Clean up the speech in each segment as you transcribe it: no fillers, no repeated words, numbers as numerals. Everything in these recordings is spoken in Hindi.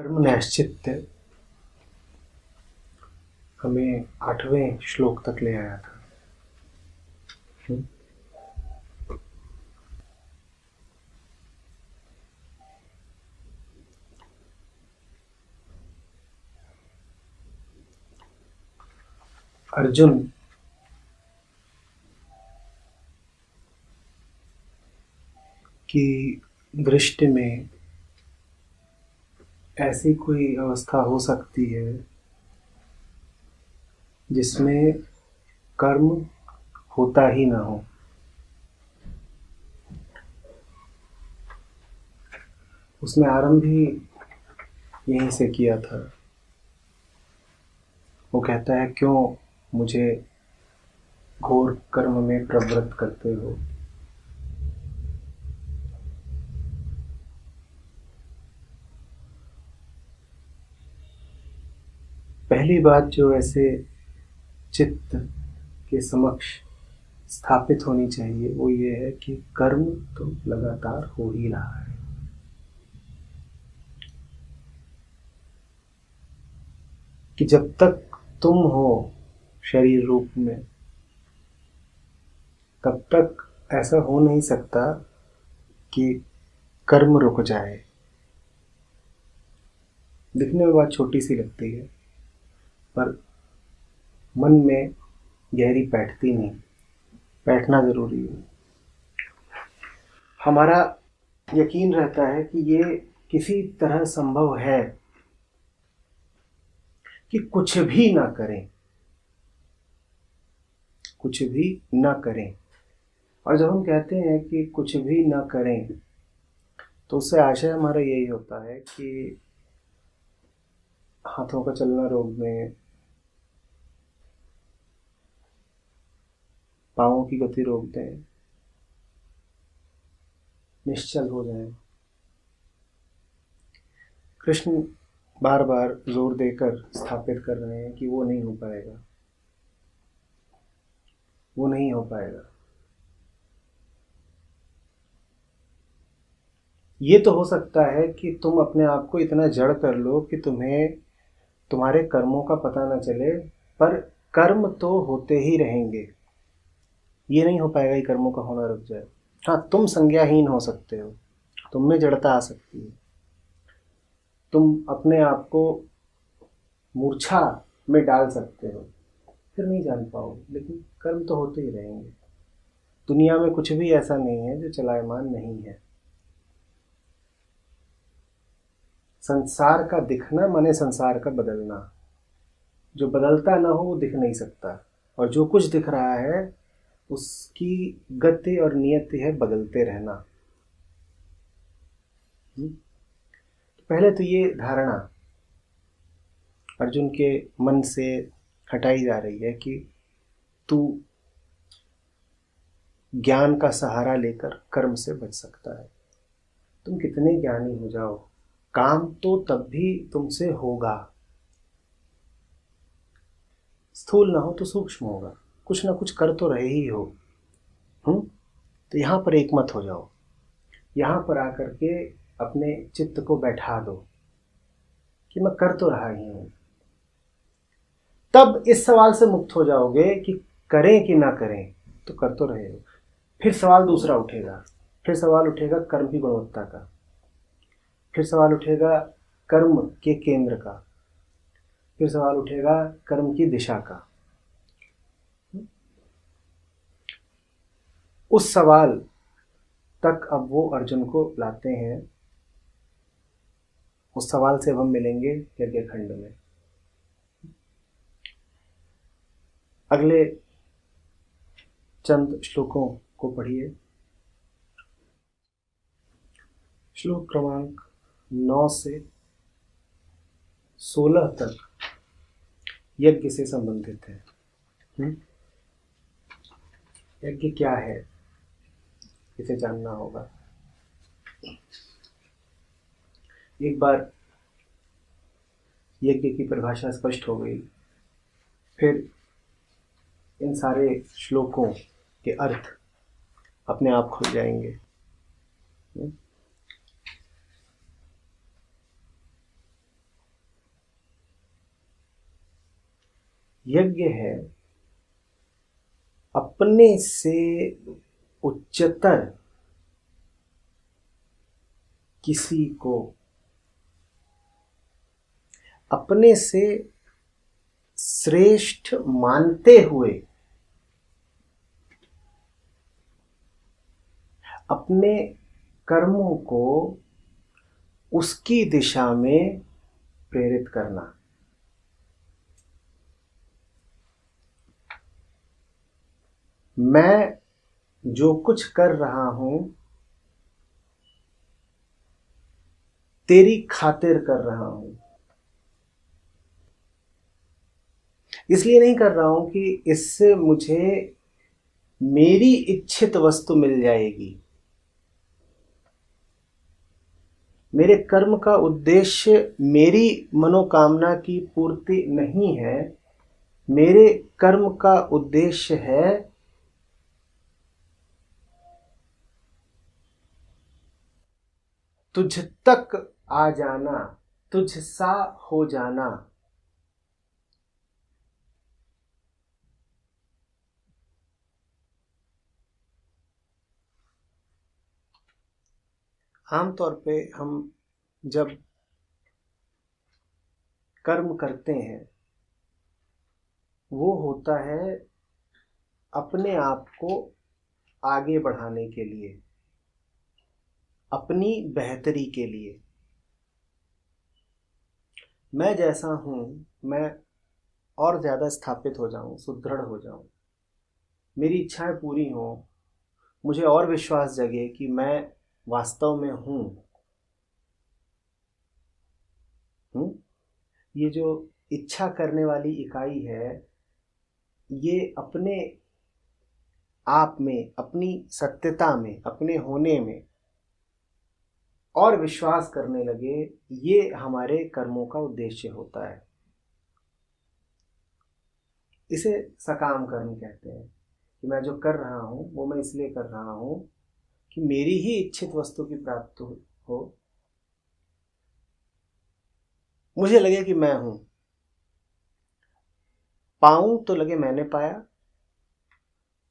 कर्म नैश्चित्य हमें 8वें श्लोक तक ले आया था। अर्जुन की दृष्टि में ऐसी कोई अवस्था हो सकती है जिसमें कर्म होता ही ना हो। उसने आरंभ ही यहीं से किया था। वो कहता है, क्यों मुझे घोर कर्म में प्रवृत्त करते हो। पहली बात जो ऐसे चित्त के समक्ष स्थापित होनी चाहिए वो ये है कि कर्म तो लगातार हो ही रहा है। कि जब तक तुम हो शरीर रूप में तब तक ऐसा हो नहीं सकता कि कर्म रुक जाए। दिखने में बात छोटी सी लगती है पर मन में गहरी बैठती नहीं। बैठना जरूरी है। हमारा यकीन रहता है कि ये किसी तरह संभव है कि कुछ भी ना करें, कुछ भी ना करें। और जब हम कहते हैं कि कुछ भी ना करें तो उससे आशय हमारा यही होता है कि हाथों का चलना रोक दें, पाँवों की गति रोक दें, निश्चल हो जाएं। कृष्ण बार बार जोर देकर स्थापित कर रहे हैं कि वो नहीं हो पाएगा, वो नहीं हो पाएगा। ये तो हो सकता है कि तुम अपने आप को इतना जड़ कर लो कि तुम्हें तुम्हारे कर्मों का पता ना चले, पर कर्म तो होते ही रहेंगे। ये नहीं हो पाएगा कि कर्मों का होना रुक जाए। हाँ, तुम संज्ञाहीन हो सकते हो, तुम में जड़ता आ सकती है, तुम अपने आप को मूर्छा में डाल सकते हो, फिर नहीं जान पाओगे, लेकिन कर्म तो होते ही रहेंगे। दुनिया में कुछ भी ऐसा नहीं है जो चलायमान नहीं है। संसार का दिखना माने संसार का बदलना। जो बदलता ना हो वो दिख नहीं सकता, और जो कुछ दिख रहा है उसकी गति और नियति है बदलते रहना। पहले तो ये धारणा अर्जुन के मन से हटाई जा रही है कि तू ज्ञान का सहारा लेकर कर्म से बच सकता है। तुम कितने ज्ञानी हो जाओ, काम तो तब भी तुमसे होगा। स्थूल ना हो तो सूक्ष्म होगा, कुछ ना कुछ कर तो रहे ही हो। तो यहाँ पर एक मत हो जाओ। यहाँ पर आकर के अपने चित्त को बैठा दो कि मैं कर तो रहा ही हूं। तब इस सवाल से मुक्त हो जाओगे कि करें कि ना करें, तो कर तो रहे हो। फिर सवाल दूसरा उठेगा, फिर सवाल उठेगा कर्म की गुणवत्ता का, फिर सवाल उठेगा कर्म के केंद्र का, फिर सवाल उठेगा कर्म की दिशा का। उस सवाल तक अब वो अर्जुन को लाते हैं। उस सवाल से हम मिलेंगे यज्ञ खंड में। अगले चंद श्लोकों को पढ़िए। श्लोक क्रमांक 9 से 16 तक यज्ञ से संबंधित है। यज्ञ क्या है इसे जानना होगा। एक बार यज्ञ की परिभाषा स्पष्ट हो गई, फिर इन सारे श्लोकों के अर्थ अपने आप खुल जाएंगे। यज्ञ है अपने से उच्चतर किसी को, अपने से श्रेष्ठ मानते हुए अपने कर्मों को उसकी दिशा में प्रेरित करना। मैं जो कुछ कर रहा हूं तेरी खातिर कर रहा हूं, इसलिए नहीं कर रहा हूं कि इससे मुझे मेरी इच्छित वस्तु मिल जाएगी। मेरे कर्म का उद्देश्य मेरी मनोकामना की पूर्ति नहीं है। मेरे कर्म का उद्देश्य है तुझ तक आ जाना, तुझ सा हो जाना। आमतौर पे हम जब कर्म करते हैं वो होता है अपने आप को आगे बढ़ाने के लिए, अपनी बेहतरी के लिए। मैं जैसा हूं मैं और ज़्यादा स्थापित हो जाऊं, सुदृढ़ हो जाऊं, मेरी इच्छाएं पूरी हों, मुझे और विश्वास जगे कि मैं वास्तव में हूं। ये जो इच्छा करने वाली इकाई है ये अपने आप में, अपनी सत्यता में, अपने होने में और विश्वास करने लगे, ये हमारे कर्मों का उद्देश्य होता है। इसे सकाम कर्म कहते हैं कि मैं जो कर रहा हूं वो मैं इसलिए कर रहा हूं कि मेरी ही इच्छित वस्तु की प्राप्ति हो, मुझे लगे कि मैं हूं। पाऊं तो लगे मैंने पाया,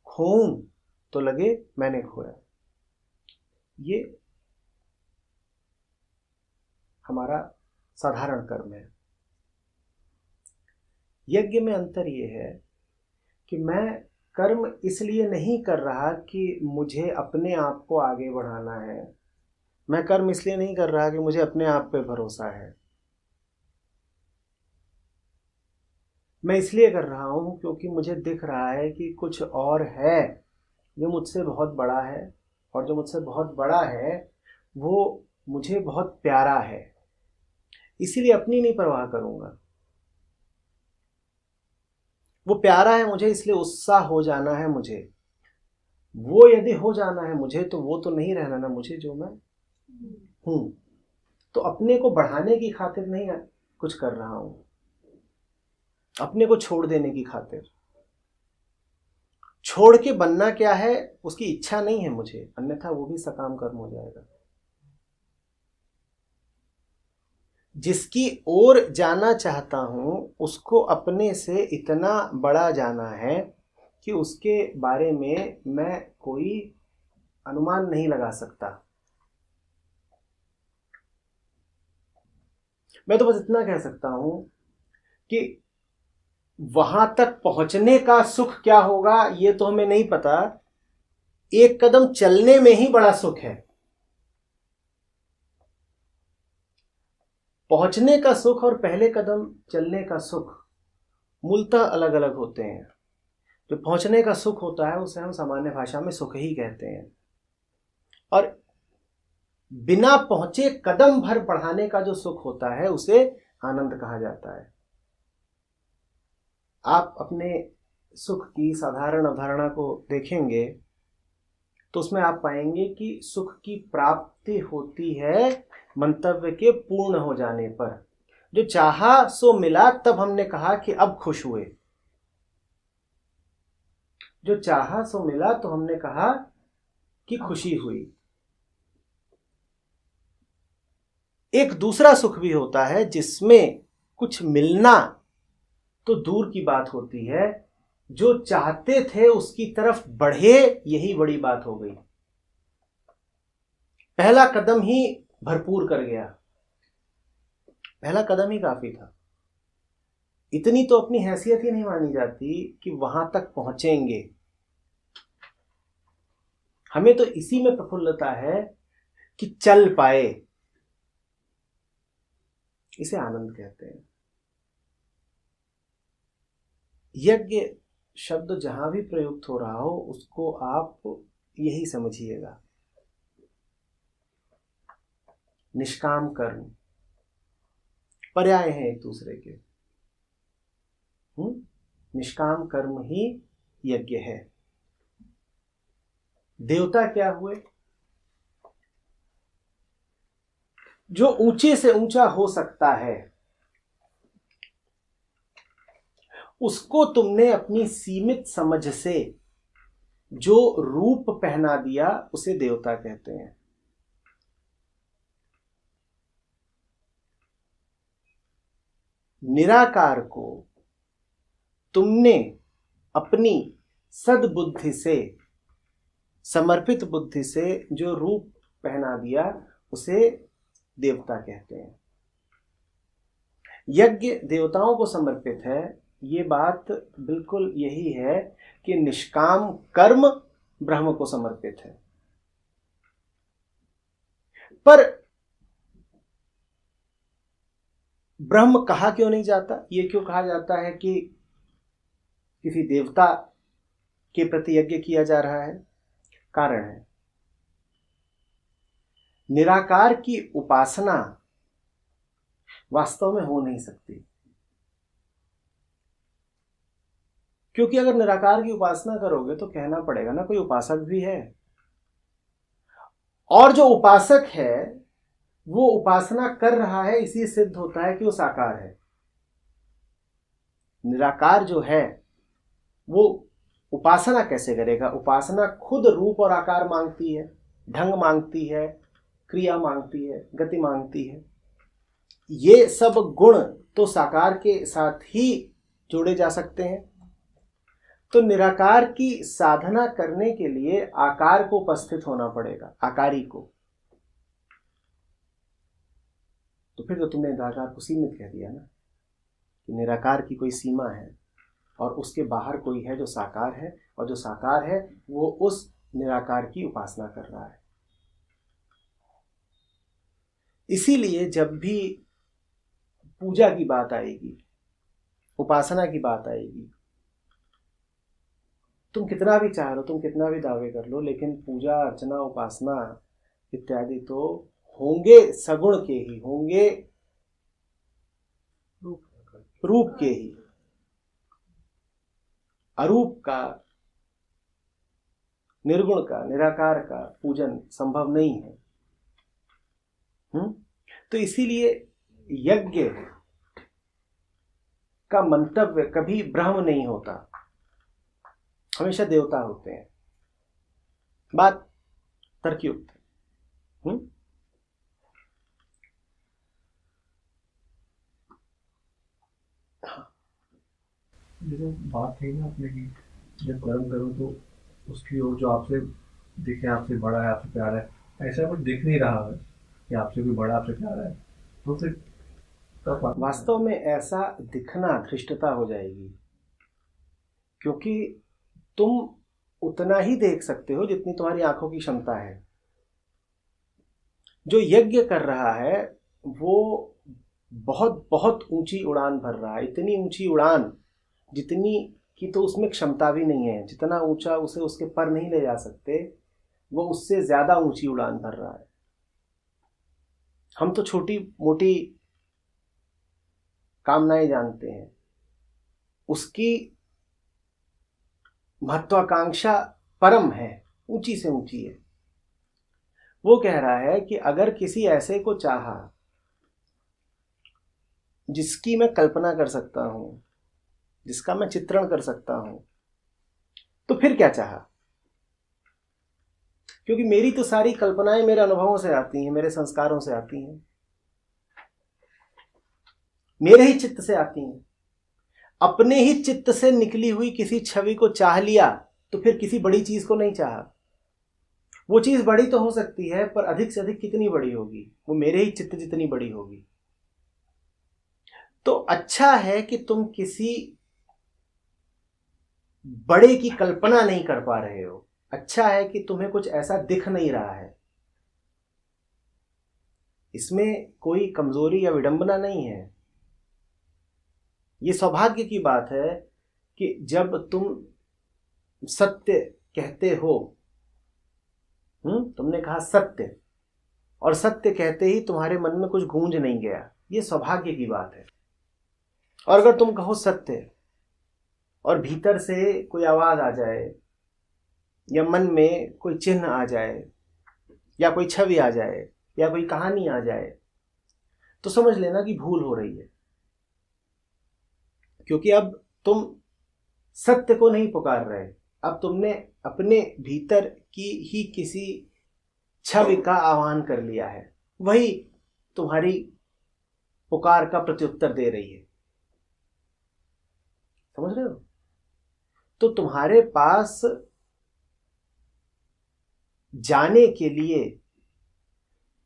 खोऊं तो लगे मैंने खोया। ये हमारा साधारण कर्म है। यज्ञ में अंतर ये है कि मैं कर्म इसलिए नहीं कर रहा कि मुझे अपने आप को आगे बढ़ाना है। मैं कर्म इसलिए नहीं कर रहा कि मुझे अपने आप पे भरोसा है। मैं इसलिए कर रहा हूं क्योंकि मुझे दिख रहा है कि कुछ और है जो मुझसे बहुत बड़ा है, और जो मुझसे बहुत बड़ा है वो मुझे बहुत प्यारा है। इसीलिए अपनी नहीं परवाह करूंगा। वो प्यारा है मुझे इसलिए उत्साह हो जाना है मुझे। वो यदि हो जाना है मुझे तो वो तो नहीं रहना ना मुझे जो मैं हूं। तो अपने को बढ़ाने की खातिर नहीं कुछ कर रहा हूं, अपने को छोड़ देने की खातिर। छोड़ के बनना क्या है उसकी इच्छा नहीं है मुझे, अन्यथा वो भी सकाम कर्म हो जाएगा। जिसकी ओर जाना चाहता हूं उसको अपने से इतना बड़ा जाना है कि उसके बारे में मैं कोई अनुमान नहीं लगा सकता। मैं तो बस इतना कह सकता हूं कि वहां तक पहुंचने का सुख क्या होगा ये तो हमें नहीं पता। एक कदम चलने में ही बड़ा सुख है। पहुंचने का सुख और पहले कदम चलने का सुख मूलतः अलग अलग होते हैं। जो पहुंचने का सुख होता है उसे हम सामान्य भाषा में सुख ही कहते हैं, और बिना पहुंचे कदम भर बढ़ाने का जो सुख होता है उसे आनंद कहा जाता है। आप अपने सुख की साधारण अवधारणा को देखेंगे तो उसमें आप पाएंगे कि सुख की प्राप्ति होती है मंतव्य के पूर्ण हो जाने पर। जो चाहा सो मिला तब हमने कहा कि अब खुश हुए। जो चाहा सो मिला तो हमने कहा कि खुशी हुई। एक दूसरा सुख भी होता है जिसमें कुछ मिलना तो दूर की बात होती है, जो चाहते थे उसकी तरफ बढ़े, यही बड़ी बात हो गई। पहला कदम ही भरपूर कर गया, पहला कदम ही काफी था। इतनी तो अपनी हैसियत ही नहीं मानी जाती कि वहां तक पहुंचेंगे। हमें तो इसी में प्रफुल्लता है कि चल पाए, इसे आनंद कहते हैं। यज्ञ शब्द जहां भी प्रयुक्त हो रहा हो उसको आप यही समझिएगा, निष्काम कर्म, पर्याय हैं एक दूसरे के। निष्काम कर्म ही यज्ञ है। देवता क्या हुए? जो ऊंचे से ऊंचा हो सकता है उसको तुमने अपनी सीमित समझ से जो रूप पहना दिया उसे देवता कहते हैं। निराकार को तुमने अपनी सद्बुद्धि से, समर्पित बुद्धि से जो रूप पहना दिया उसे देवता कहते हैं। यज्ञ देवताओं को समर्पित है, ये बात बिल्कुल यही है कि निष्काम कर्म ब्रह्म को समर्पित है। पर ब्रह्म कहा क्यों नहीं जाता? ये क्यों कहा जाता है कि किसी देवता के प्रति यज्ञ किया जा रहा है? कारण है, निराकार की उपासना वास्तव में हो नहीं सकती, क्योंकि अगर निराकार की उपासना करोगे तो कहना पड़ेगा ना कोई उपासक भी है, और जो उपासक है वो उपासना कर रहा है, इसी सिद्ध होता है कि वो साकार है। निराकार जो है वो उपासना कैसे करेगा? उपासना खुद रूप और आकार मांगती है, ढंग मांगती है, क्रिया मांगती है, गति मांगती है। ये सब गुण तो साकार के साथ ही जोड़े जा सकते हैं। तो निराकार की साधना करने के लिए आकार को उपस्थित होना पड़ेगा, आकारी को। तो फिर तो तुमने निराकार को सीमित कह दिया ना, कि निराकार की कोई सीमा है और उसके बाहर कोई है जो साकार है, और जो साकार है वो उस निराकार की उपासना कर रहा है। इसीलिए जब भी पूजा की बात आएगी, उपासना की बात आएगी, तुम कितना भी चाह लो, तुम कितना भी दावे कर लो, लेकिन पूजा अर्चना उपासना इत्यादि तो होंगे सगुण के ही, होंगे रूप के ही। अरूप का, निर्गुण का, निराकार का पूजन संभव नहीं है। तो इसीलिए यज्ञ का मंतव्य कभी ब्रह्म नहीं होता, हमेशा देवता होते हैं। बात तर्कयुक्त है। जैसे बात कही ना आपने कि जब कर्म करो तो उसकी ओर जो आपसे दिखे, आपसे बड़ा है, आपसे प्यारा है, ऐसा कुछ दिख नहीं रहा है कि आपसे कोई बड़ा, आपसे प्यारा है, तो फिर तब वास्तव में ऐसा दिखना धृष्टता हो जाएगी, क्योंकि तुम उतना ही देख सकते हो जितनी तुम्हारी आंखों की क्षमता है। जो यज्ञ कर रहा है वो बहुत बहुत ऊंची उड़ान भर रहा है, इतनी ऊंची उड़ान जितनी कि तो उसमें क्षमता भी नहीं है, जितना ऊंचा उसे उसके पर नहीं ले जा सकते, वो उससे ज्यादा ऊंची उड़ान भर रहा है। हम तो छोटी मोटी कामनाएं जानते हैं, उसकी महत्वाकांक्षा परम है, ऊंची से ऊंची है। वो कह रहा है कि अगर किसी ऐसे को चाहा जिसकी मैं कल्पना कर सकता हूं, जिसका मैं चित्रण कर सकता हूं, तो फिर क्या चाहा? क्योंकि मेरी तो सारी कल्पनाएं मेरे अनुभवों से आती हैं, मेरे संस्कारों से आती हैं, मेरे ही चित्त से आती हैं। अपने ही चित्त से निकली हुई किसी छवि को चाह लिया तो फिर किसी बड़ी चीज को नहीं चाहा। वो चीज बड़ी तो हो सकती है, पर अधिक से अधिक कितनी बड़ी होगी? वो मेरे ही चित्त जितनी बड़ी होगी। तो अच्छा है कि तुम किसी बड़े की कल्पना नहीं कर पा रहे हो। अच्छा है कि तुम्हें कुछ ऐसा दिख नहीं रहा है। इसमें कोई कमजोरी या विडंबना नहीं है। ये सौभाग्य की बात है कि जब तुम सत्य कहते हो, तुमने कहा सत्य, और सत्य कहते ही तुम्हारे मन में कुछ गूंज नहीं गया, ये सौभाग्य की बात है। और अगर तुम कहो सत्य और भीतर से कोई आवाज आ जाए या मन में कोई चिन्ह आ जाए या कोई छवि आ जाए या कोई कहानी आ जाए, तो समझ लेना कि भूल हो रही है। क्योंकि अब तुम सत्य को नहीं पुकार रहे, अब तुमने अपने भीतर की ही किसी छवि का आह्वान कर लिया है, वही तुम्हारी पुकार का प्रत्युत्तर दे रही है। समझ रहे हो? तो तुम्हारे पास जाने के लिए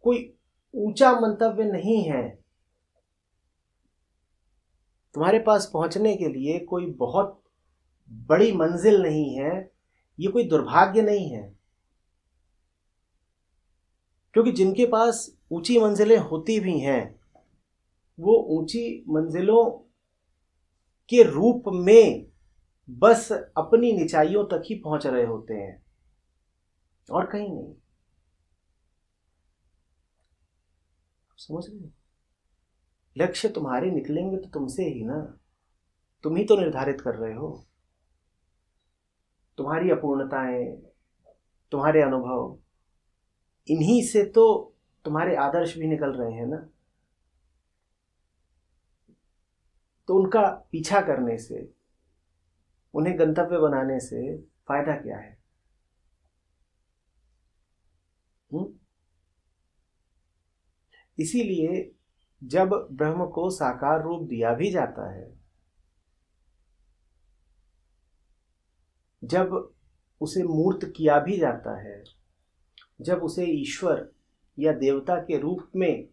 कोई ऊंचा मंतव्य नहीं है, तुम्हारे पास पहुंचने के लिए कोई बहुत बड़ी मंजिल नहीं है, ये कोई दुर्भाग्य नहीं है। क्योंकि जिनके पास ऊंची मंजिलें होती भी हैं, वो ऊंची मंजिलों के रूप में बस अपनी निचाइयों तक ही पहुंच रहे होते हैं और कहीं नहीं। समझ रहे? लक्ष्य तुम्हारे निकलेंगे तो तुमसे ही ना, तुम ही तो निर्धारित कर रहे हो। तुम्हारी अपूर्णताएं, तुम्हारे अनुभव, इन्हीं से तो तुम्हारे आदर्श भी निकल रहे हैं ना। तो उनका पीछा करने से, उन्हें गंतव्य बनाने से फायदा क्या है? इसीलिए जब ब्रह्म को साकार रूप दिया भी जाता है, जब उसे मूर्त किया भी जाता है, जब उसे ईश्वर या देवता के रूप में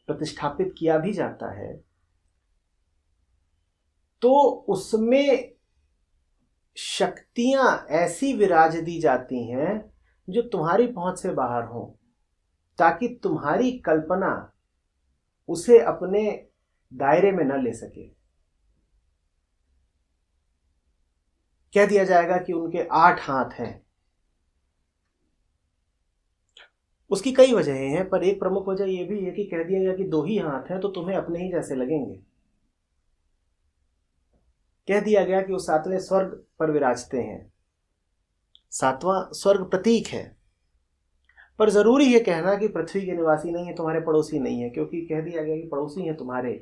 प्रतिष्ठापित किया भी जाता है, तो उसमें शक्तियां ऐसी विराज दी जाती हैं जो तुम्हारी पहुंच से बाहर हो, ताकि तुम्हारी कल्पना उसे अपने दायरे में न ले सके। कह दिया जाएगा कि उनके 8 हाथ हैं। उसकी कई वजहें हैं, पर एक प्रमुख वजह यह भी है कि कह दिया गया कि 2 ही हाथ हैं तो तुम्हें अपने ही जैसे लगेंगे। कह दिया गया कि वो 7वें स्वर्ग पर विराजते हैं। 7वां स्वर्ग प्रतीक है, पर जरूरी है कहना कि पृथ्वी के निवासी नहीं है, तुम्हारे पड़ोसी नहीं है, क्योंकि कह दिया गया कि पड़ोसी हैं तुम्हारे,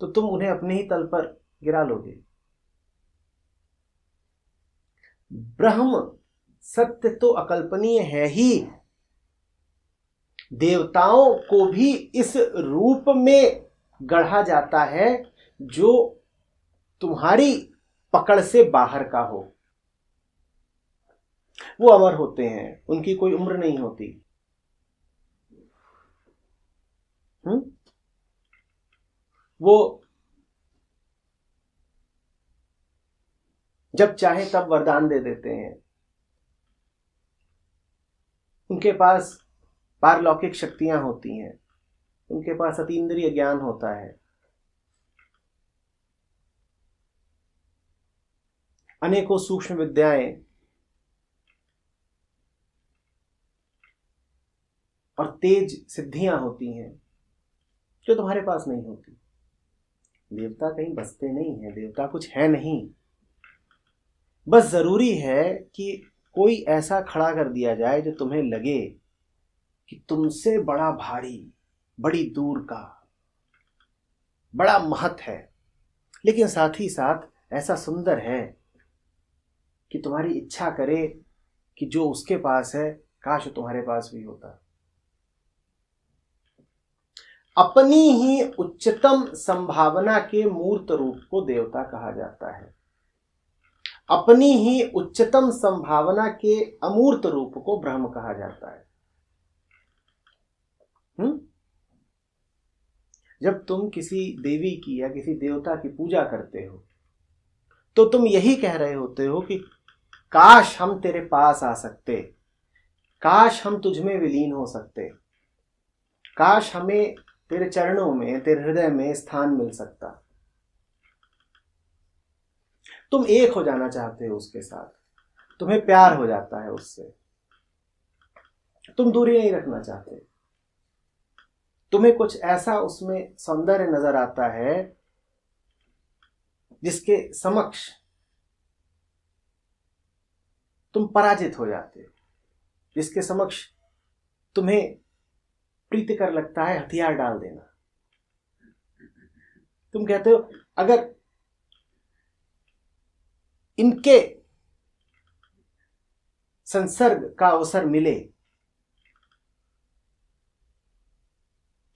तो तुम उन्हें अपने ही तल पर गिरा लोगे। ब्रह्म सत्य तो अकल्पनीय है ही, देवताओं को भी इस रूप में गढ़ा जाता है जो तुम्हारी पकड़ से बाहर का हो। वो अमर होते हैं, उनकी कोई उम्र नहीं होती। वो जब चाहे तब वरदान दे देते हैं। उनके पास पारलौकिक शक्तियां होती हैं, उनके पास अतीन्द्रिय ज्ञान होता है, अनेकों सूक्ष्म विद्याएं और तेज सिद्धियां होती हैं जो तुम्हारे पास नहीं होती। देवता कहीं बसते नहीं है, देवता कुछ है नहीं, बस जरूरी है कि कोई ऐसा खड़ा कर दिया जाए जो तुम्हें लगे कि तुमसे बड़ा भारी, बड़ी दूर का, बड़ा महत है, लेकिन साथ ही साथ ऐसा सुंदर है कि तुम्हारी इच्छा करे कि जो उसके पास है काश तुम्हारे पास भी होता। अपनी ही उच्चतम संभावना के मूर्त रूप को देवता कहा जाता है, अपनी ही उच्चतम संभावना के अमूर्त रूप को ब्रह्म कहा जाता है। जब तुम किसी देवी की या किसी देवता की पूजा करते हो तो तुम यही कह रहे होते हो कि काश हम तेरे पास आ सकते, काश हम तुझ में विलीन हो सकते, काश हमें तेरे चरणों में, तेरे हृदय में स्थान मिल सकता। तुम एक हो जाना चाहते हो उसके साथ, तुम्हें प्यार हो जाता है उससे, तुम दूरी नहीं रखना चाहते। तुम्हें कुछ ऐसा उसमें सौंदर्य नजर आता है जिसके समक्ष तुम पराजित हो जाते हो, जिसके समक्ष तुम्हें प्रीतिकर लगता है हथियार डाल देना। तुम कहते हो अगर इनके संसर्ग का अवसर मिले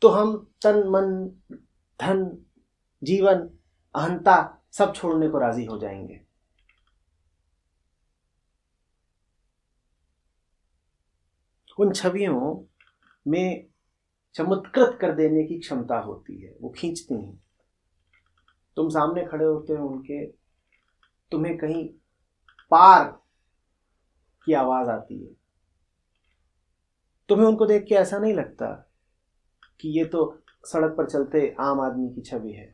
तो हम तन मन धन जीवन अहंता सब छोड़ने को राजी हो जाएंगे। उन छवियों में चमत्कृत कर देने की क्षमता होती है, वो खींचती हैं। तुम सामने खड़े होते हो उनके, तुम्हें कहीं पार की आवाज आती है, तुम्हें उनको देख के ऐसा नहीं लगता कि ये तो सड़क पर चलते आम आदमी की छवि है।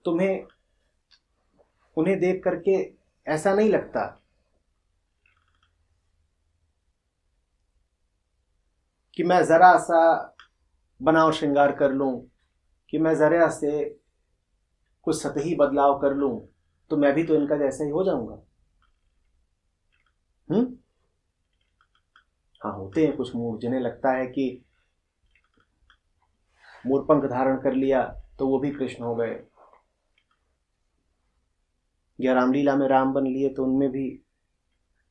तुम्हें उन्हें देख करके ऐसा नहीं लगता कि मैं जरा सा बनाव श्रृंगार कर लूं, कि मैं जरा से कुछ सतही बदलाव कर लूं तो मैं भी तो इनका जैसा ही हो जाऊंगा। हाँ, होते हैं कुछ मूर्ख जिन्हें लगता है कि मोरपंख धारण कर लिया तो वो भी कृष्ण हो गए, या रामलीला में राम बन लिए तो उनमें भी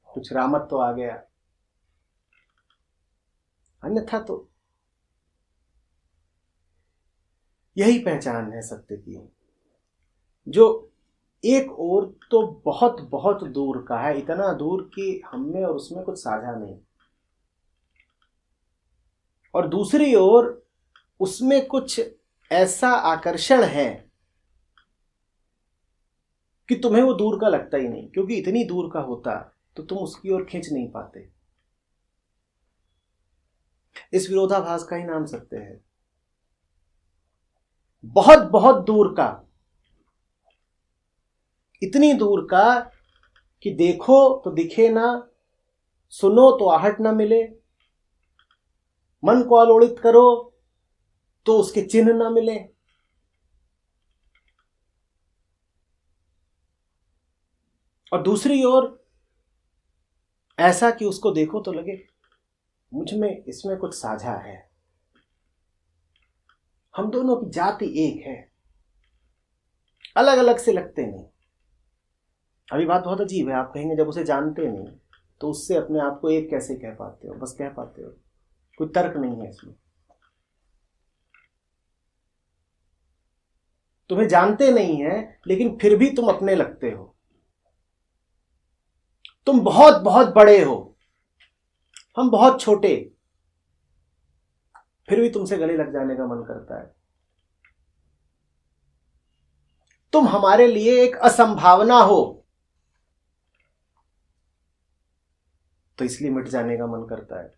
कुछ रामत्व तो आ गया। अन्यथा तो यही पहचान है सत्य की, जो एक ओर तो बहुत बहुत दूर का है, इतना दूर कि हम में और उसमें कुछ साझा नहीं, और दूसरी ओर उसमें कुछ ऐसा आकर्षण है कि तुम्हें वो दूर का लगता ही नहीं, क्योंकि इतनी दूर का होता तो तुम उसकी ओर खींच नहीं पाते। इस विरोधाभास का ही नाम सत्य है। बहुत बहुत दूर का, इतनी दूर का कि देखो तो दिखे ना, सुनो तो आहट ना मिले, मन को आलोड़ित करो तो उसके चिन्ह ना मिले। और दूसरी ओर ऐसा कि उसको देखो तो लगे मुझ में इसमें कुछ साझा है, हम दोनों की जाति एक है, अलग अलग से लगते नहीं। अभी बात बहुत अजीब है, आप कहेंगे जब उसे जानते नहीं तो उससे अपने आप को एक कैसे कह पाते हो? बस कह पाते हो, कोई तर्क नहीं है इसमें। तुम्हें जानते नहीं है लेकिन फिर भी तुम अपने लगते हो। तुम बहुत बहुत बड़े हो, हम बहुत छोटे, फिर भी तुमसे गले लग जाने का मन करता है। तुम हमारे लिए एक असंभावना हो तो इसलिए मिट जाने का मन करता है।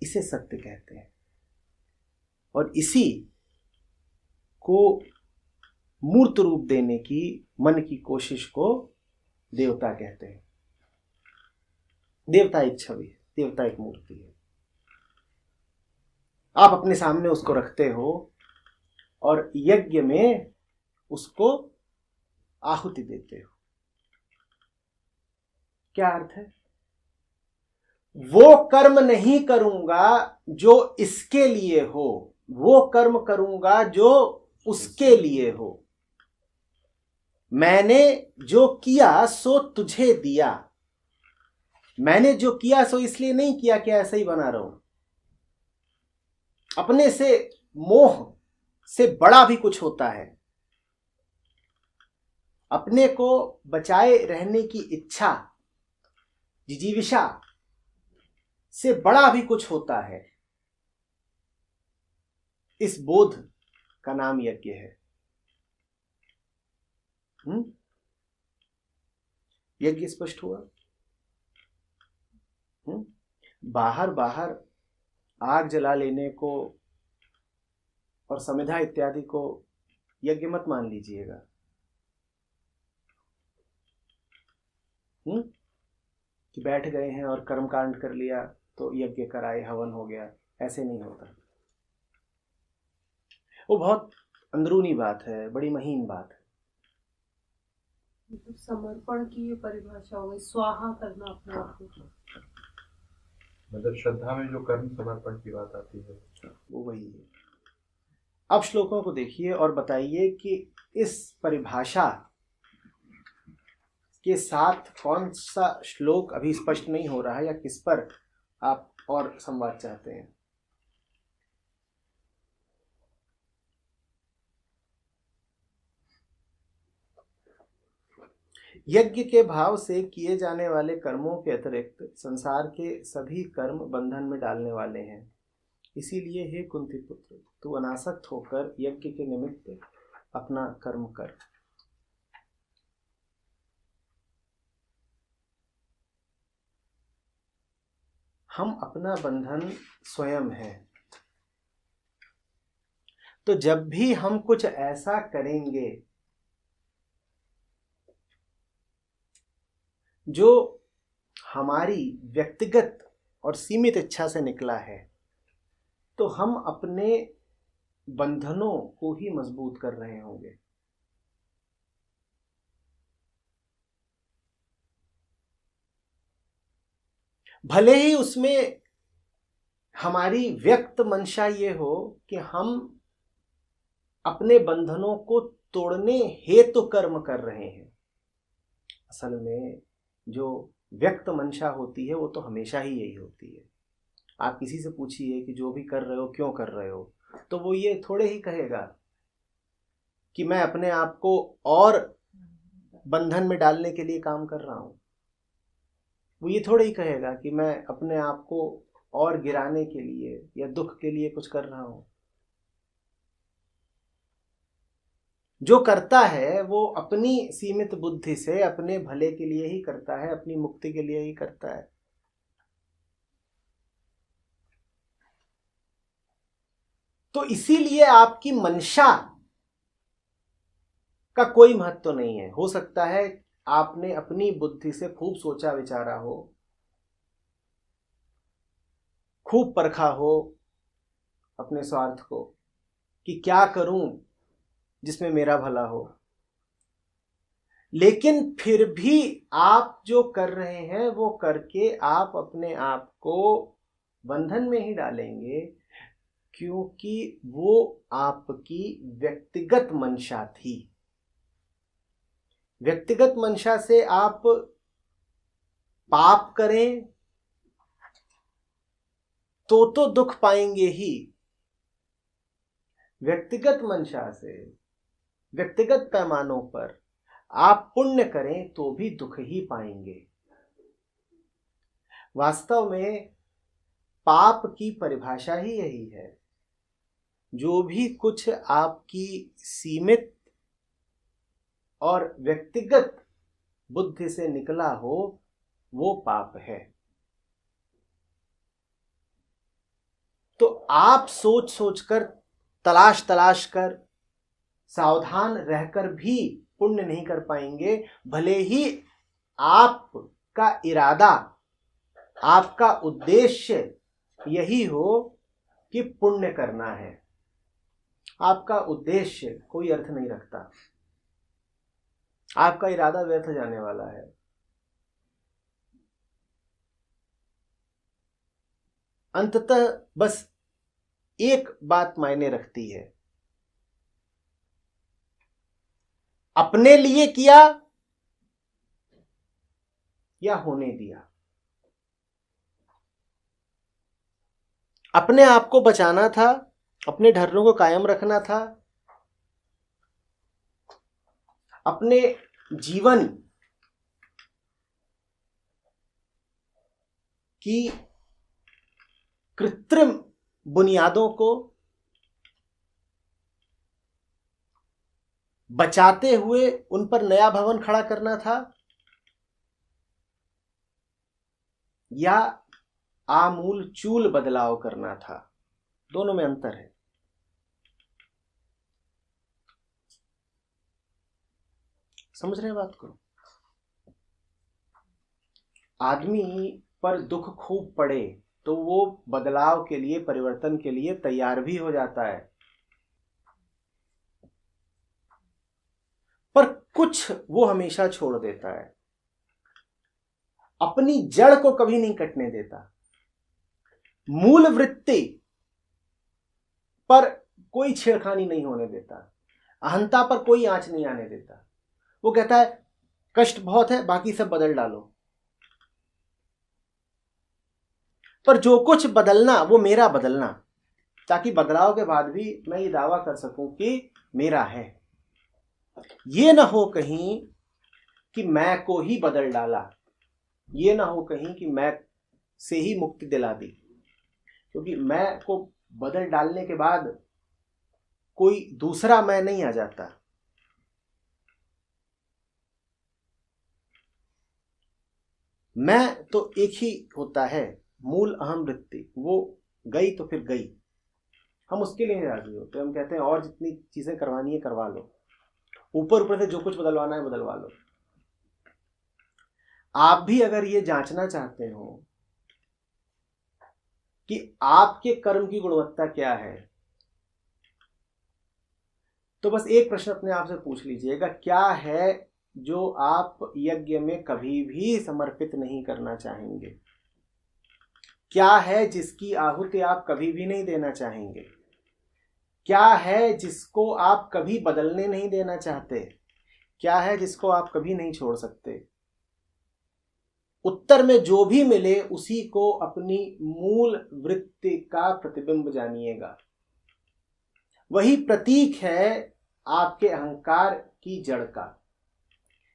इसे सत्य कहते हैं, और इसी को मूर्त रूप देने की मन की कोशिश को देवता कहते हैं। देवता एक छवि है, देवता एक मूर्ति है। आप अपने सामने उसको रखते हो और यज्ञ में उसको आहुति देते हो। क्या अर्थ है? वो कर्म नहीं करूंगा जो इसके लिए हो, वो कर्म करूंगा जो उसके लिए हो। मैंने जो किया सो तुझे दिया, मैंने जो किया सो इसलिए नहीं किया कि ऐसा ही बना रहूं। अपने से मोह से बड़ा भी कुछ होता है। अपने को बचाए रहने की इच्छा, जिजीविषा से बड़ा भी कुछ होता है। इस बोध का नाम यज्ञ है। यज्ञ स्पष्ट हुआ। बाहर बाहर आग जला लेने को और समिधा इत्यादि को यज्ञ मत मान लीजिएगा। कि बैठ गए हैं और कर्मकांड कर लिया तो यज्ञ कराए, हवन हो गया, ऐसे नहीं होता। वो बहुत अंदरूनी बात है, बड़ी महीन बात है। तो समर्पण की ये परिभाषा हो गई, स्वाहा करना अपने आप को। मतलब श्रद्धा में जो कर्म समर्पण की बात आती है वो वही है। अब श्लोकों को देखिए और बताइए कि इस परिभाषा के साथ कौन सा श्लोक अभी स्पष्ट नहीं हो रहा है, या किस पर आप और संवाद चाहते हैं। यज्ञ के भाव से किए जाने वाले कर्मों के अतिरिक्त संसार के सभी कर्म बंधन में डालने वाले हैं। इसीलिए हे कुंती पुत्र, तू अनासक्त होकर यज्ञ के निमित्त अपना कर्म कर। हम अपना बंधन स्वयं है। तो जब भी हम कुछ ऐसा करेंगे जो हमारी व्यक्तिगत और सीमित इच्छा से निकला है, तो हम अपने बंधनों को ही मजबूत कर रहे होंगे। भले ही उसमें हमारी व्यक्त मंशा ये हो कि हम अपने बंधनों को तोड़ने हेतु कर्म कर रहे हैं। असल में जो व्यक्त मंशा होती है वो तो हमेशा ही यही होती है। आप किसी से पूछिए कि जो भी कर रहे हो क्यों कर रहे हो, तो वो ये थोड़े ही कहेगा कि मैं अपने आप को और बंधन में डालने के लिए काम कर रहा हूं। वो ये थोड़े ही कहेगा कि मैं अपने आप को और गिराने के लिए या दुख के लिए कुछ कर रहा हूं। जो करता है वो अपनी सीमित बुद्धि से अपने भले के लिए ही करता है, अपनी मुक्ति के लिए ही करता है। तो इसीलिए आपकी मंशा का कोई महत्व नहीं है। हो सकता है आपने अपनी बुद्धि से खूब सोचा विचारा हो, खूब परखा हो अपने स्वार्थ को कि क्या करूं जिसमें मेरा भला हो, लेकिन फिर भी आप जो कर रहे हैं वो करके आप अपने आप को बंधन में ही डालेंगे, क्योंकि वो आपकी व्यक्तिगत मंशा थी। व्यक्तिगत मंशा से आप पाप करें तो दुख पाएंगे ही। व्यक्तिगत मंशा से व्यक्तिगत पैमानों पर आप पुण्य करें तो भी दुख ही पाएंगे। वास्तव में पाप की परिभाषा ही यही है। जो भी कुछ आपकी सीमित और व्यक्तिगत बुद्धि से निकला हो वो पाप है। तो आप सोच सोचकर, तलाश तलाश कर, सावधान रहकर भी पुण्य नहीं कर पाएंगे, भले ही आपका इरादा, आपका उद्देश्य यही हो कि पुण्य करना है। आपका उद्देश्य कोई अर्थ नहीं रखता, आपका इरादा व्यर्थ जाने वाला है। अंततः बस एक बात मायने रखती है, अपने लिए किया या होने दिया। अपने आप को बचाना था, अपने ढर्रों को कायम रखना था, अपने जीवन की कृत्रिम बुनियादों को बचाते हुए उन पर नया भवन खड़ा करना था, या आमूल चूल बदलाव करना था। दोनों में अंतर है। समझ रहे हैं बात को? आदमी पर दुख खूब पड़े तो वो बदलाव के लिए, परिवर्तन के लिए तैयार भी हो जाता है, पर कुछ वो हमेशा छोड़ देता है, अपनी जड़ को कभी नहीं कटने देता, मूल वृत्ति पर कोई छेड़खानी नहीं होने देता, अहंता पर कोई आंच नहीं आने देता। वो कहता है कष्ट बहुत है, बाकी सब बदल डालो, पर जो कुछ बदलना वो मेरा बदलना, ताकि बदलाव के बाद भी मैं ये दावा कर सकूं कि मेरा है। ये ना हो कहीं कि मैं को ही बदल डाला, ये ना हो कहीं कि मैं से ही मुक्ति दिला दी, क्योंकि मैं को बदल डालने के बाद कोई दूसरा मैं नहीं आ जाता। मैं तो एक ही होता है, मूल अहम वृत्ति, वो गई तो फिर गई। हम उसके लिए राजी होते हैं, हम कहते हैं और जितनी चीजें करवानी है करवा लो, ऊपर ऊपर से जो कुछ बदलवाना है बदलवा लो। आप भी अगर ये जांचना चाहते हो कि आपके कर्म की गुणवत्ता क्या है, तो बस एक प्रश्न अपने आप से पूछ लीजिएगा, क्या है जो आप यज्ञ में कभी भी समर्पित नहीं करना चाहेंगे? क्या है जिसकी आहुति आप कभी भी नहीं देना चाहेंगे? क्या है जिसको आप कभी बदलने नहीं देना चाहते? क्या है जिसको आप कभी नहीं छोड़ सकते? उत्तर में जो भी मिले उसी को अपनी मूल वृत्ति का प्रतिबिंब जानिएगा। वही प्रतीक है आपके अहंकार की जड़ का।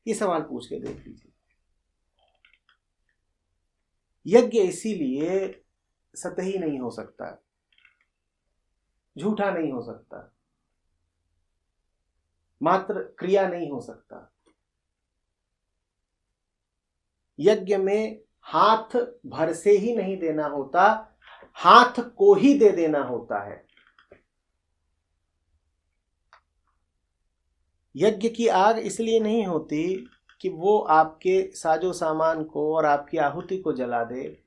ये सवाल पूछ के देख लीजिए। यज्ञ इसीलिए सतही नहीं हो सकता, झूठा नहीं हो सकता, मात्र क्रिया नहीं हो सकता। यज्ञ में हाथ भर से ही नहीं देना होता, हाथ को ही दे देना होता है। यज्ञ की आग इसलिए नहीं होती कि वो आपके साजो सामान को और आपकी आहुति को जला दे,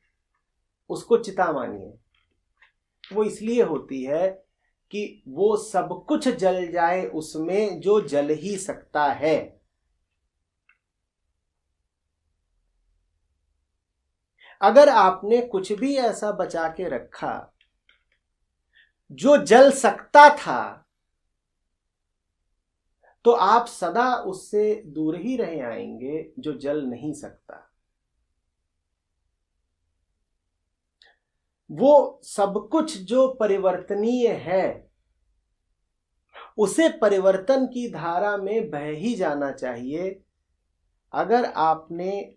उसको चिता मानिए। वो इसलिए होती है कि वो सब कुछ जल जाए उसमें जो जल ही सकता है। अगर आपने कुछ भी ऐसा बचा के रखा जो जल सकता था, तो आप सदा उससे दूर ही रहे आएंगे जो जल नहीं सकता। वो सब कुछ जो परिवर्तनीय है, उसे परिवर्तन की धारा में बह ही जाना चाहिए। अगर आपने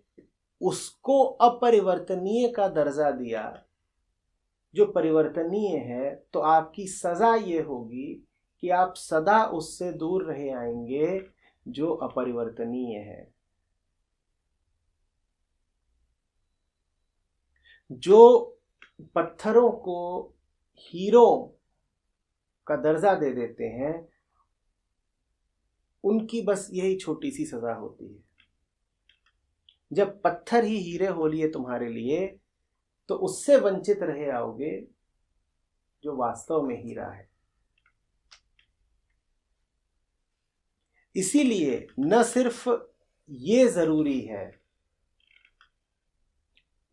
उसको अपरिवर्तनीय का दर्जा दिया, जो परिवर्तनीय है, तो आपकी सजा ये होगी कि आप सदा उससे दूर रहे आएंगे जो अपरिवर्तनीय है। जो पत्थरों को हीरो का दर्जा दे देते हैं, उनकी बस यही छोटी सी सजा होती है। जब पत्थर ही हीरे हो लिए तुम्हारे लिए, तो उससे वंचित रहे आओगे जो वास्तव में हीरा है। इसीलिए न सिर्फ ये जरूरी है,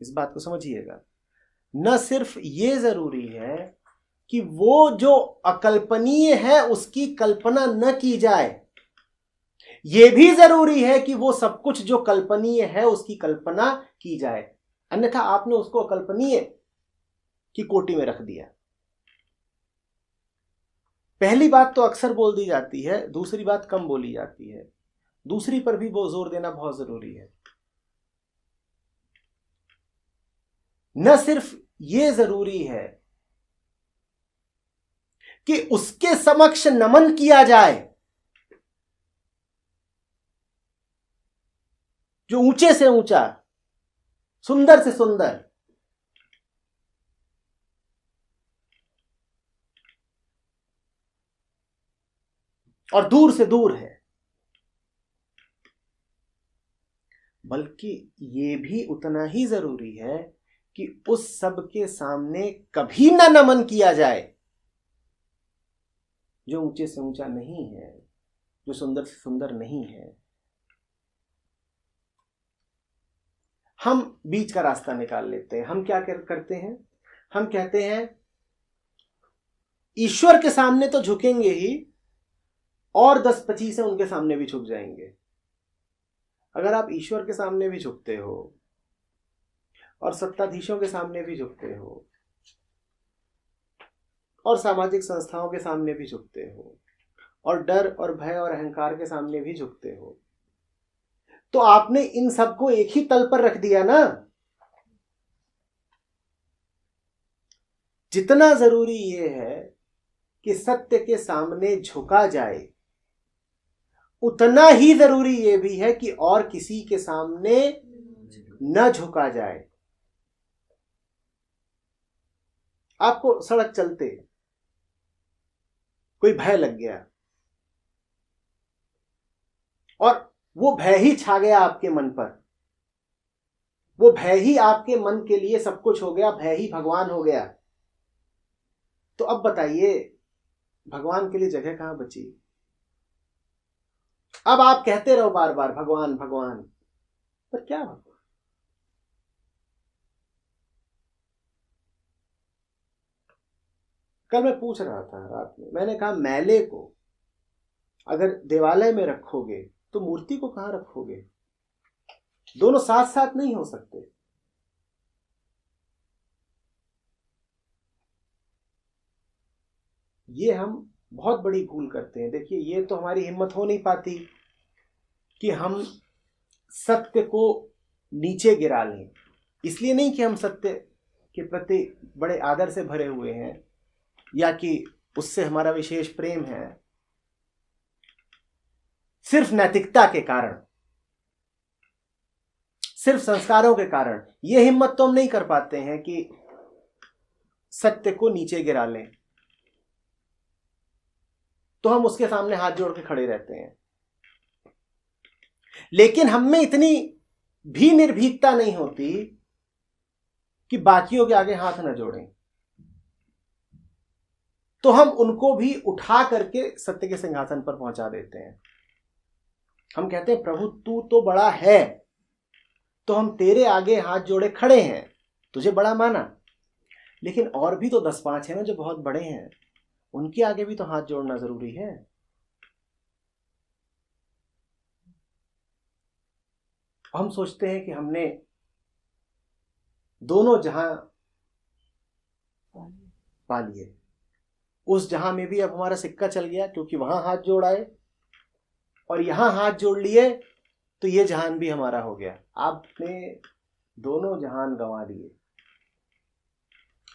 इस बात को समझिएगा, न सिर्फ ये जरूरी है कि वो जो अकल्पनीय है उसकी कल्पना न की जाए, ये भी जरूरी है कि वो सब कुछ जो कल्पनीय है उसकी कल्पना की जाए। अन्यथा आपने उसको अकल्पनीय की कोटि में रख दिया। पहली बात तो अक्सर बोल दी जाती है, दूसरी बात कम बोली जाती है। दूसरी पर भी वो जोर देना बहुत जरूरी है। न सिर्फ ये जरूरी है कि उसके समक्ष नमन किया जाए, जो ऊंचे से ऊंचा, सुंदर से सुंदर, और दूर से दूर है, बल्कि ये भी उतना ही जरूरी है कि उस सब के सामने कभी ना नमन किया जाए जो ऊंचे से ऊंचा नहीं है, जो सुंदर से सुंदर नहीं है। हम बीच का रास्ता निकाल लेते हैं। हम क्या करते हैं? हम कहते हैं ईश्वर के सामने तो झुकेंगे ही, और 10-25 है उनके सामने भी झुक जाएंगे। अगर आप ईश्वर के सामने भी झुकते हो और सत्ताधीशों के सामने भी झुकते हो और सामाजिक संस्थाओं के सामने भी झुकते हो और डर और भय और अहंकार के सामने भी झुकते हो, तो आपने इन सबको एक ही तल पर रख दिया ना। जितना जरूरी यह है कि सत्य के सामने झुका जाए, उतना ही जरूरी यह भी है कि और किसी के सामने न झुका जाए। आपको सड़क चलते कोई भय लग गया और वो भय ही छा गया आपके मन पर, वो भय ही आपके मन के लिए सब कुछ हो गया, भय ही भगवान हो गया, तो अब बताइए भगवान के लिए जगह कहां बची? अब आप कहते रहो बार बार भगवान भगवान, पर क्या भगवान? कल मैं पूछ रहा था रात में, मैंने कहा मैले को अगर देवालय में रखोगे तो मूर्ति को कहां रखोगे? दोनों साथ साथ नहीं हो सकते। ये हम बहुत बड़ी भूल करते हैं। देखिए, ये तो हमारी हिम्मत हो नहीं पाती कि हम सत्य को नीचे गिरा लें। इसलिए नहीं कि हम सत्य के प्रति बड़े आदर से भरे हुए हैं या कि उससे हमारा विशेष प्रेम है, सिर्फ नैतिकता के कारण, सिर्फ संस्कारों के कारण यह हिम्मत तो हम नहीं कर पाते हैं कि सत्य को नीचे गिरा लें, तो हम उसके सामने हाथ जोड़ के खड़े रहते हैं। लेकिन हम में इतनी भी निर्भीकता नहीं होती कि बाकियों के आगे हाथ न जोड़ें, तो हम उनको भी उठा करके सत्य के सिंहासन पर पहुंचा देते हैं। हम कहते हैं प्रभु तू तो बड़ा है, तो हम तेरे आगे हाथ जोड़े खड़े हैं, तुझे बड़ा माना, लेकिन और भी तो 10-5 हैं ना जो बहुत बड़े हैं, उनके आगे भी तो हाथ जोड़ना जरूरी है। हम सोचते हैं कि हमने दोनों जहां पा लिए, उस जहां में भी अब हमारा सिक्का चल गया, क्योंकि वहां हाथ जोड़ आए और यहां हाथ जोड़ लिए तो ये जहान भी हमारा हो गया। आपने दोनों जहान गंवा दिए।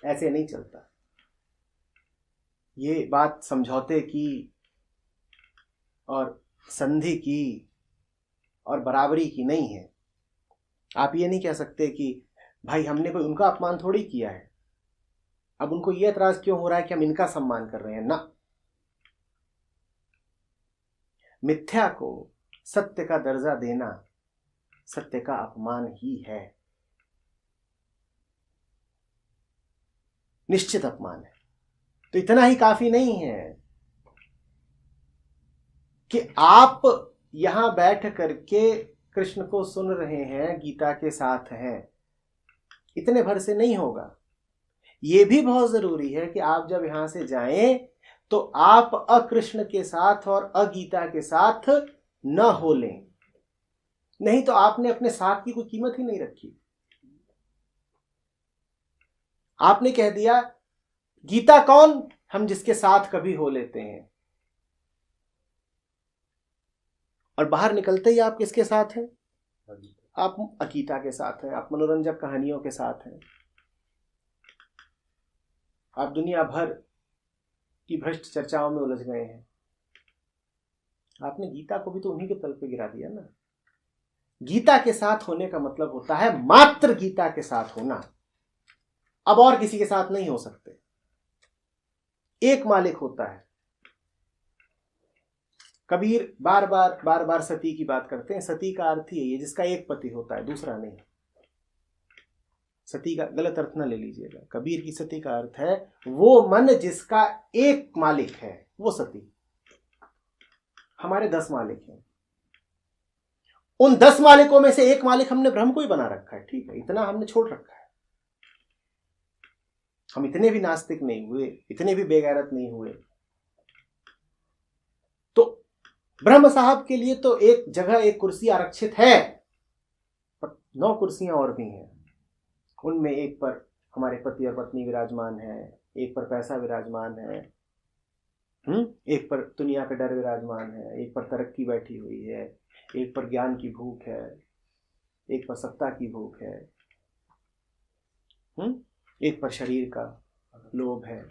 ऐसे नहीं चलता। ये बात समझौते की और संधि की और बराबरी की नहीं है। आप ये नहीं कह सकते कि भाई हमने कोई उनका अपमान थोड़ी किया है, अब उनको ये एतराज क्यों हो रहा है कि हम इनका सम्मान कर रहे हैं। ना, मिथ्या को सत्य का दर्जा देना सत्य का अपमान ही है, निश्चित अपमान है। तो इतना ही काफी नहीं है कि आप यहां बैठ करके कृष्ण को सुन रहे हैं, गीता के साथ हैं, इतने भर से नहीं होगा। यह भी बहुत जरूरी है कि आप जब यहां से जाएं तो आप अकृष्ण के साथ और अगीता के साथ न हो लें, नहीं तो आपने अपने साथ की कोई कीमत ही नहीं रखी। आपने कह दिया गीता कौन? हम जिसके साथ कभी हो लेते हैं, और बाहर निकलते ही आप किसके साथ हैं? आप अकीता के साथ हैं, आप मनोरंजक कहानियों के साथ हैं, आप दुनिया भर की भ्रष्ट चर्चाओं में उलझ गए हैं। आपने गीता को भी तो उन्हीं के तल पे गिरा दिया ना। गीता के साथ होने का मतलब होता है मात्र गीता के साथ होना, अब और किसी के साथ नहीं हो सकते। एक मालिक होता है। कबीर बार बार सती की बात करते हैं। सती का अर्थ ही है जिसका एक पति होता है, दूसरा नहीं। सती का गलत अर्थ ना ले लीजिएगा। कबीर की सती का अर्थ है वो मन जिसका एक मालिक है, वो सती। हमारे 10 मालिक हैं, उन 10 मालिकों में से एक मालिक हमने ब्रह्म को ही बना रखा है। ठीक है, इतना हमने छोड़ रखा है। हम इतने भी नास्तिक नहीं हुए, इतने भी बेगैरत नहीं हुए। तो ब्रह्म साहब के लिए तो एक जगह, एक कुर्सी आरक्षित है, पर 9 कुर्सियां और भी हैं। उनमें एक पर हमारे पति और पत्नी विराजमान है, एक पर पैसा विराजमान है, एक पर दुनिया का डर विराजमान है, एक पर तरक्की बैठी हुई है, एक पर ज्ञान की भूख है, एक पर सत्ता की भूख है, एक पर शरीर का लोभ है।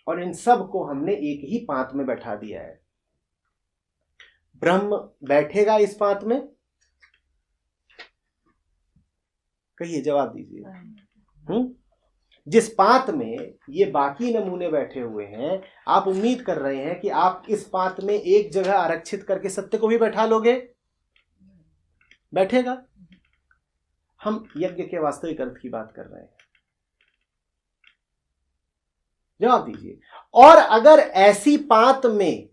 और इन सब को हमने एक ही पांत में बैठा दिया है। ब्रह्म बैठेगा इस पांत में? कहिए, जवाब दीजिए। जिस पांत में ये बाकी नमूने बैठे हुए हैं, आप उम्मीद कर रहे हैं कि आप इस पांत में एक जगह आरक्षित करके सत्य को भी बैठा लोगे? बैठेगा? हम यज्ञ के वास्तविक अर्थ की बात कर रहे हैं। जवाब दीजिए। और अगर ऐसी पांत में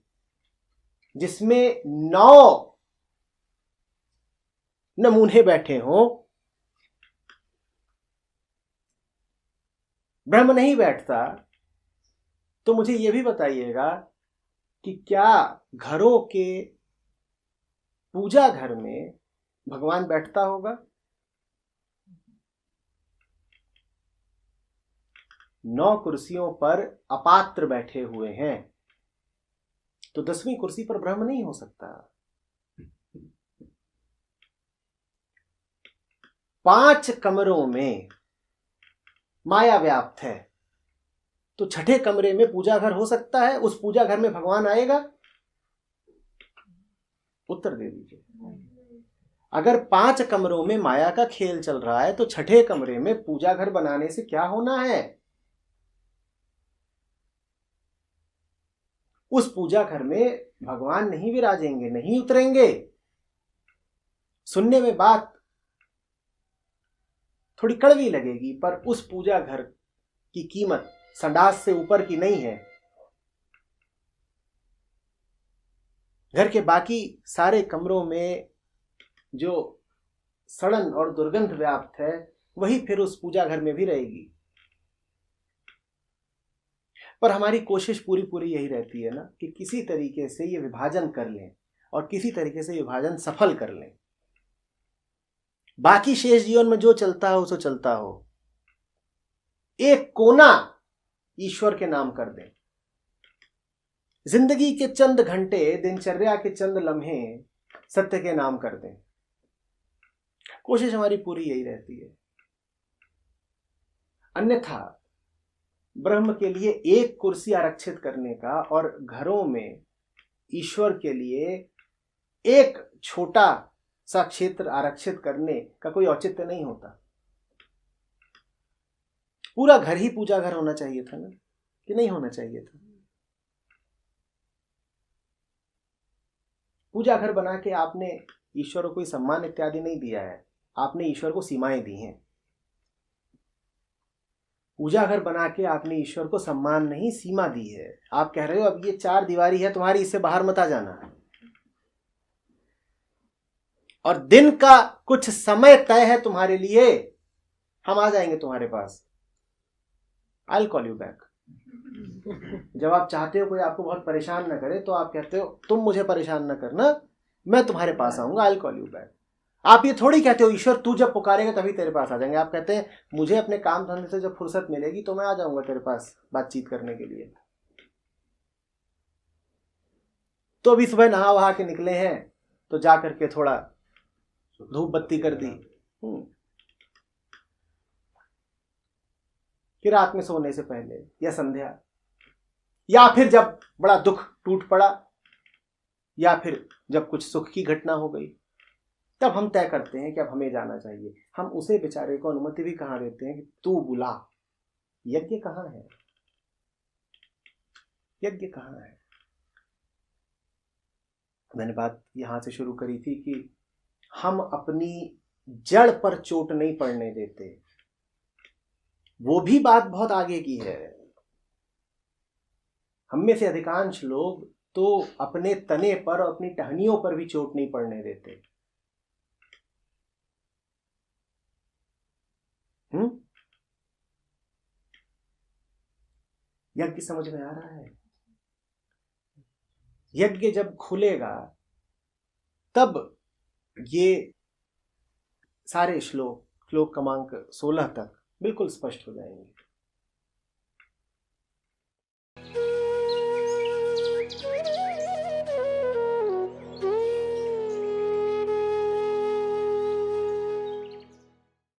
जिसमें 9 नमूने बैठे हों, ब्रह्म नहीं बैठता, तो मुझे यह भी बताइएगा कि क्या घरों के पूजा घर में भगवान बैठता होगा? 9 कुर्सियों पर अपात्र बैठे हुए हैं, तो 10वीं कुर्सी पर ब्रह्म नहीं हो सकता। 5 कमरों में माया व्याप्त है, तो 6ठे कमरे में पूजा घर हो सकता है? उस पूजा घर में भगवान आएगा? उत्तर दे दीजिए। अगर 5 कमरों में माया का खेल चल रहा है, तो 6ठे कमरे में पूजा घर बनाने से क्या होना है? उस पूजा घर में भगवान नहीं विराजेंगे, नहीं उतरेंगे। सुनने में बात थोड़ी कड़वी लगेगी, पर उस पूजा घर की कीमत संडास से ऊपर की नहीं है। घर के बाकी सारे कमरों में जो सड़न और दुर्गंध व्याप्त है, वही फिर उस पूजा घर में भी रहेगी। पर हमारी कोशिश पूरी यही रहती है ना कि किसी तरीके से ये विभाजन कर लें, और किसी तरीके से विभाजन सफल कर लें। बाकी शेष जीवन में जो चलता हो सो चलता हो, एक कोना ईश्वर के नाम कर दें। जिंदगी के चंद घंटे, दिनचर्या के चंद लम्हे सत्य के नाम कर दें। कोशिश हमारी पूरी यही रहती है। अन्यथा ब्रह्म के लिए एक कुर्सी आरक्षित करने का और घरों में ईश्वर के लिए एक छोटा सा क्षेत्र आरक्षित करने का कोई औचित्य नहीं होता। पूरा घर ही पूजा घर होना चाहिए था ना, कि नहीं होना चाहिए था? पूजा घर बना के आपने ईश्वर को कोई सम्मान इत्यादि नहीं दिया है, आपने ईश्वर को सीमाएं दी हैं। पूजा घर बना के आपने ईश्वर को सम्मान नहीं, सीमा दी है। आप कह रहे हो अब ये 4 दीवारी है तुम्हारी, इससे बाहर मत आ जाना। और दिन का कुछ समय तय है तुम्हारे लिए, हम आ जाएंगे तुम्हारे पास। I call you back. जब आप चाहते हो कोई आपको बहुत परेशान ना करे, तो आप कहते हो तुम मुझे परेशान ना करना, मैं तुम्हारे पास आऊंगा, आई कॉल यू बैक। आप ये थोड़ी कहते हो ईश्वर तू जब पुकारेगा तभी तेरे पास आ जाएंगे। आप कहते हैं मुझे अपने काम धंधे से जब फुर्सत मिलेगी तो मैं आ जाऊंगा तेरे पास बातचीत करने के लिए। तो अभी सुबह नहा वहा के निकले हैं तो जा करके थोड़ा धूप बत्ती कर दी, फिर रात में सोने से पहले या संध्या, या फिर जब बड़ा दुख टूट पड़ा, या फिर जब कुछ सुख की घटना हो गई, तब हम तय करते हैं कि अब हमें जाना चाहिए। हम उसे बेचारे को अनुमति भी कहाँ देते हैं कि तू बुला। यज्ञ कहाँ है? यज्ञ कहाँ है? मैंने बात यहां से शुरू करी थी कि हम अपनी जड़ पर चोट नहीं पड़ने देते। वो भी बात बहुत आगे की है। हम में से अधिकांश लोग तो अपने तने पर और अपनी टहनियों पर भी चोट नहीं पड़ने देते। यज्ञ समझ में आ रहा है? यज्ञ जब खुलेगा तब ये सारे श्लोक क्रमांक 16 तक बिल्कुल स्पष्ट हो जाएंगे।